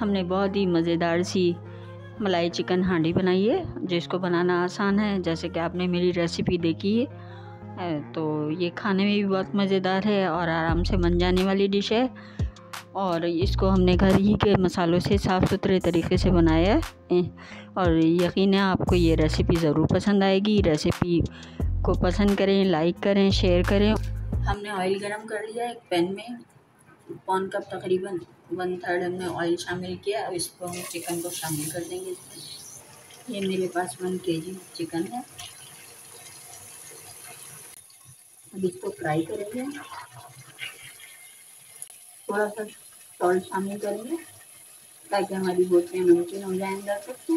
हमने बहुत ही मज़ेदार सी मलाई चिकन हांडी बनाई है, जिसको बनाना आसान है। जैसे कि आपने मेरी रेसिपी देखी है तो ये खाने में भी बहुत मज़ेदार है और आराम से बन जाने वाली डिश है। और इसको हमने घर ही के मसालों से साफ़ सुथरे तरीके से बनाया है और यकीन है आपको ये रेसिपी ज़रूर पसंद आएगी। रेसिपी को पसंद करें, लाइक करें, शेयर करें। हमने ऑयल गरम कर लिया एक पैन में, पौन कप तकरीबन 1/3 हमने ऑयल शामिल किया। अब इसको हम चिकन को शामिल कर देंगे इसमें। ये मेरे पास 1 kg चिकन है। अब इसको फ्राई करेंगे, थोड़ा सा सॉल्ट शामिल करेंगे ताकि हमारी बोटियाँ नमकीन हो जाए अंदर तक से।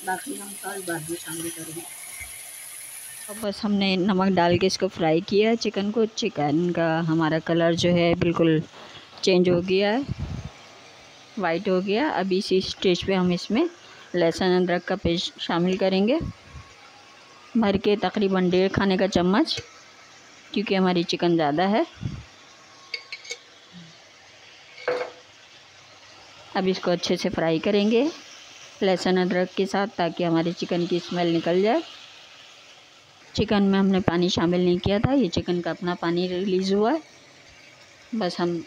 बाकी हम सॉल्ट बाद में शामिल करेंगे। अब बस हमने नमक डाल के इसको फ्राई किया चिकन को। चिकन का हमारा कलर जो है बिल्कुल चेंज हो गया है, वाइट हो गया। अब इसी स्टेज पे हम इसमें लहसुन अदरक का पेस्ट शामिल करेंगे भर के, तकरीबन 1.5 खाने का चम्मच, क्योंकि हमारी चिकन ज़्यादा है। अब इसको अच्छे से फ्राई करेंगे लहसुन अदरक के साथ, ताकि हमारी चिकन की स्मेल निकल जाए। चिकन में हमने पानी शामिल नहीं किया था, ये चिकन का अपना पानी रिलीज़ हुआ है। बस हम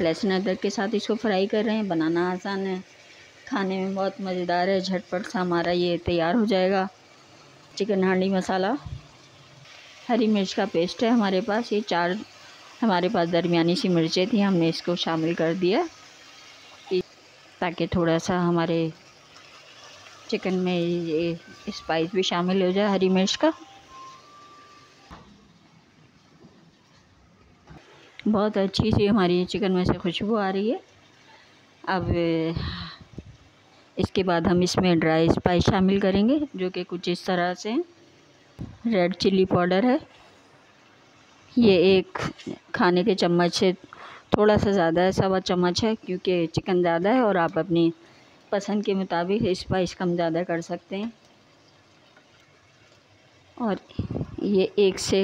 लहसुन अदरक के साथ इसको फ्राई कर रहे हैं। बनाना आसान है, खाने में बहुत मज़ेदार है। झटपट सा हमारा ये तैयार हो जाएगा चिकन हांडी मसाला। हरी मिर्च का पेस्ट है हमारे पास, ये 4 हमारे पास दरमियानी सी मिर्चें थी, हमने इसको शामिल कर दिया ताकि थोड़ा सा हमारे चिकन में ये स्पाइस भी शामिल हो जाए हरी मिर्च का। बहुत अच्छी सी हमारी चिकन में से खुशबू आ रही है। अब इसके बाद हम इसमें ड्राई स्पाइस शामिल करेंगे, जो कि कुछ इस तरह से रेड चिल्ली पाउडर है। ये 1 खाने के चम्मच से थोड़ा सा ज़्यादा है, 1.25 चम्मच है, क्योंकि चिकन ज़्यादा है और आप अपनी पसंद के मुताबिक स्पाइस कम ज़्यादा कर सकते हैं। और ये 1 से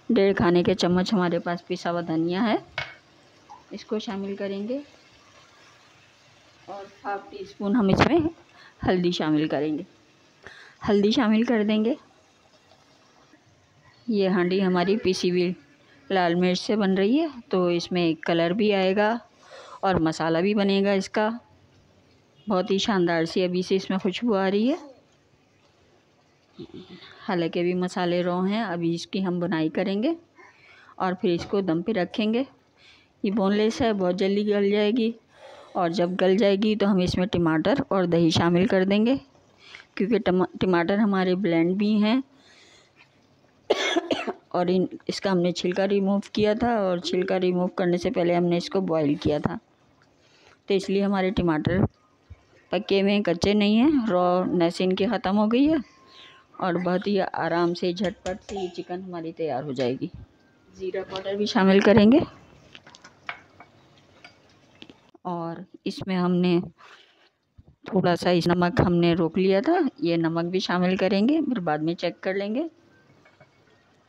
1.5 खाने के चम्मच हमारे पास पिसा हुआ धनिया है, इसको शामिल करेंगे। और 1/2 टीस्पून हम इसमें हल्दी शामिल करेंगे, हल्दी शामिल कर देंगे। ये हांडी हमारी पिसी हुई लाल मिर्च से बन रही है, तो इसमें कलर भी आएगा और मसाला भी बनेगा इसका। बहुत ही शानदार सी अभी से इसमें खुशबू आ रही है। हालांकि अभी मसाले रॉ हैं, अभी इसकी हम बुनाई करेंगे और फिर इसको दम पे रखेंगे। ये बोनलेस है, बहुत जल्दी गल जाएगी। और जब गल जाएगी तो हम इसमें टमाटर और दही शामिल कर देंगे, क्योंकि टमाटर हमारे ब्लेंड भी हैं और इसका हमने छिलका रिमूव किया था, और छिलका रिमूव करने से पहले हमने इसको बॉईल किया था, तो इसलिए हमारे टमाटर पके हुए हैं, कच्चे नहीं हैं। रॉनेस इनकी ख़त्म हो गई है और बहुत ही आराम से झटपट से ये चिकन हमारी तैयार हो जाएगी। ज़ीरा पाउडर भी शामिल करेंगे और इसमें हमने थोड़ा सा इस नमक हमने रोक लिया था, ये नमक भी शामिल करेंगे, फिर बाद में चेक कर लेंगे।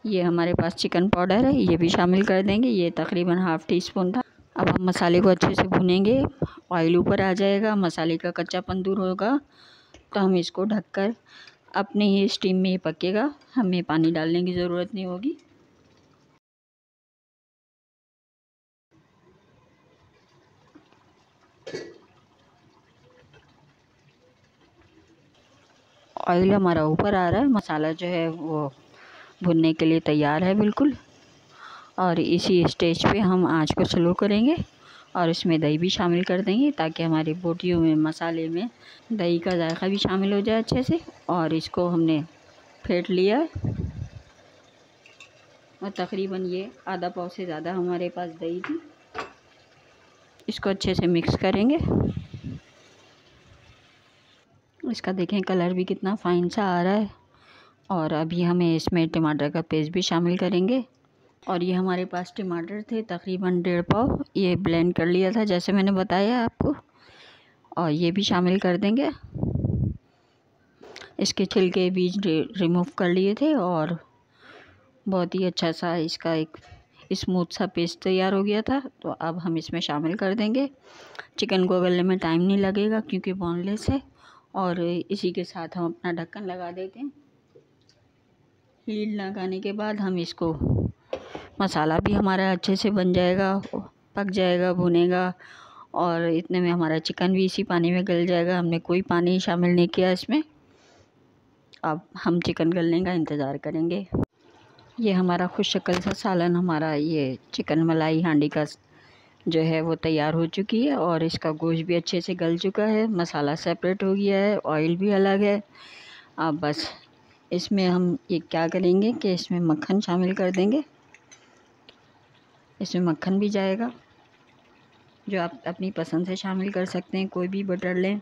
ये हमारे पास चिकन पाउडर है, ये भी शामिल कर देंगे, ये तकरीबन 1/2 टीस्पून था। अब हम मसाले को अच्छे से भूनेंगे, ऑयल ऊपर आ जाएगा, मसाले का कच्चापन दूर होगा, तो हम इसको ढककर अपने ही स्टीम में ये पकेगा, हमें पानी डालने की ज़रूरत नहीं होगी। ऑयल हमारा ऊपर आ रहा है, मसाला जो है वो भुनने के लिए तैयार है बिल्कुल। और इसी स्टेज पे हम आंच को स्लो करेंगे और इसमें दही भी शामिल कर देंगे, ताकि हमारी बोटियों में मसाले में दही का जायका भी शामिल हो जाए अच्छे से। और इसको हमने फेंट लिया और तकरीबन ये आधा पाव से ज़्यादा हमारे पास दही थी। इसको अच्छे से मिक्स करेंगे। इसका देखें कलर भी कितना फ़ाइन सा आ रहा है। और अभी हमें इसमें टमाटर का पेस्ट भी शामिल करेंगे। और ये हमारे पास टमाटर थे तकरीबन 1.5 पाव, ये ब्लेंड कर लिया था जैसे मैंने बताया आपको, और ये भी शामिल कर देंगे। इसके छिलके बीज रिमूव कर लिए थे और बहुत ही अच्छा सा इसका एक स्मूथ सा पेस्ट तैयार हो गया था। तो अब हम इसमें शामिल कर देंगे। चिकन को गलने में टाइम नहीं लगेगा क्योंकि बोनलेस है। और इसी के साथ हम अपना ढक्कन लगा देते हैं। लीड लगाने के बाद हम इसको, मसाला भी हमारा अच्छे से बन जाएगा, पक जाएगा, भुनेगा, और इतने में हमारा चिकन भी इसी पानी में गल जाएगा। हमने कोई पानी शामिल नहीं किया इसमें। अब हम चिकन गलने का इंतज़ार करेंगे। ये हमारा खुशशक्ल सा सालन, हमारा ये चिकन मलाई हांडी का जो है वो तैयार हो चुकी है। और इसका गोश्त भी अच्छे से गल चुका है, मसाला सेपरेट हो गया है, ऑयल भी अलग है। अब बस इसमें हम ये क्या करेंगे कि इसमें मक्खन शामिल कर देंगे। इसमें मक्खन भी जाएगा, जो आप अपनी पसंद से शामिल कर सकते हैं। कोई भी बटर लें।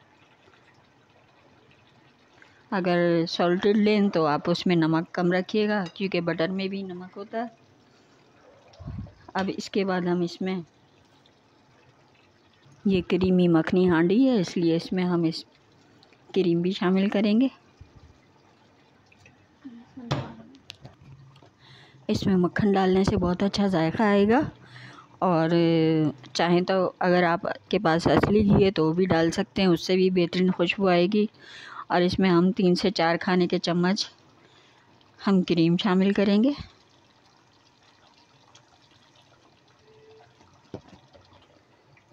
अगर सॉल्टेड लें तो आप उसमें नमक कम रखिएगा क्योंकि बटर में भी नमक होता है। अब इसके बाद हम इसमें, ये क्रीमी मखनी हांडी है इसलिए इसमें हम इस क्रीम भी शामिल करेंगे। इसमें मक्खन डालने से बहुत अच्छा जायका आएगा। और चाहें तो अगर आपके पास असली घी है तो भी डाल सकते हैं, उससे भी बेहतरीन खुशबू आएगी। और इसमें हम 3 से 4 खाने के चम्मच हम क्रीम शामिल करेंगे।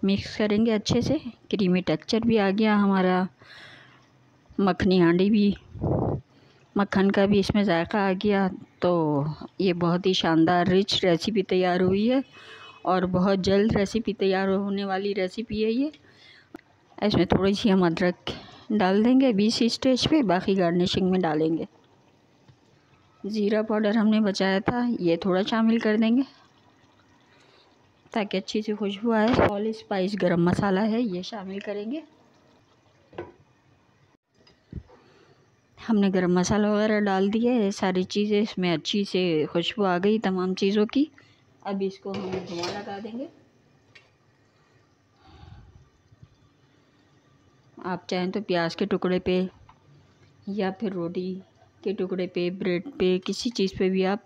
मिक्स करेंगे अच्छे से। क्रीमी टेक्सचर भी आ गया हमारा, मखनी हांडी भी, मक्खन का भी इसमें जायका आ गया। तो ये बहुत ही शानदार रिच रेसिपी तैयार हुई है और बहुत जल्द रेसिपी तैयार होने वाली रेसिपी है ये। इसमें थोड़ी सी हम अदरक डाल देंगे 20 स्टेज पे, बाकी गार्निशिंग में डालेंगे। ज़ीरा पाउडर हमने बचाया था, ये थोड़ा शामिल कर देंगे ताकि अच्छी सी खुशबू आए। ऑल स्पाइस गरम मसाला है, ये शामिल करेंगे। हमने गरम मसाला वगैरह डाल दिया है, सारी चीज़ें इसमें अच्छी से खुशबू आ गई तमाम चीज़ों की। अब इसको हम धुआं लगा देंगे। आप चाहें तो प्याज के टुकड़े पे या फिर रोटी के टुकड़े पे, ब्रेड पे, किसी चीज़ पे भी आप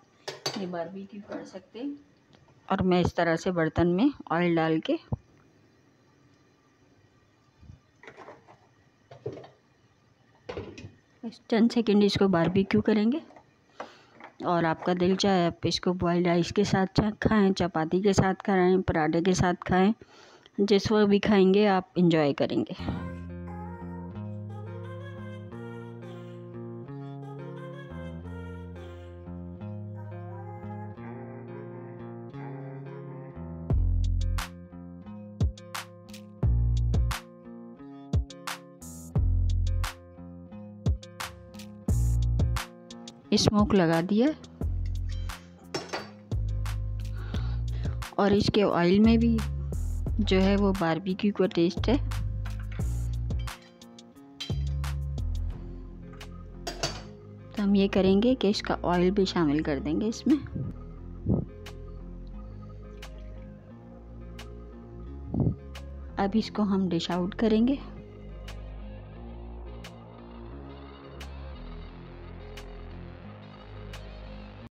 ये बारबेक्यू कर सकते हैं। और मैं इस तरह से बर्तन में ऑयल डाल के इस 10 सेकेंड इसको बारबेक्यू करेंगे। और आपका दिल चाहे आप इसको बॉइल्ड राइस के साथ खाएं, चपाती के साथ खाएं, पराठे के साथ खाएं, जिस वक्त भी खाएंगे आप इंजॉय करेंगे। स्मोक लगा दिया और इसके ऑयल में भी जो है वो बारबेक्यू का टेस्ट है। तो हम ये करेंगे कि इसका ऑयल भी शामिल कर देंगे इसमें। अब इसको हम डिश आउट करेंगे।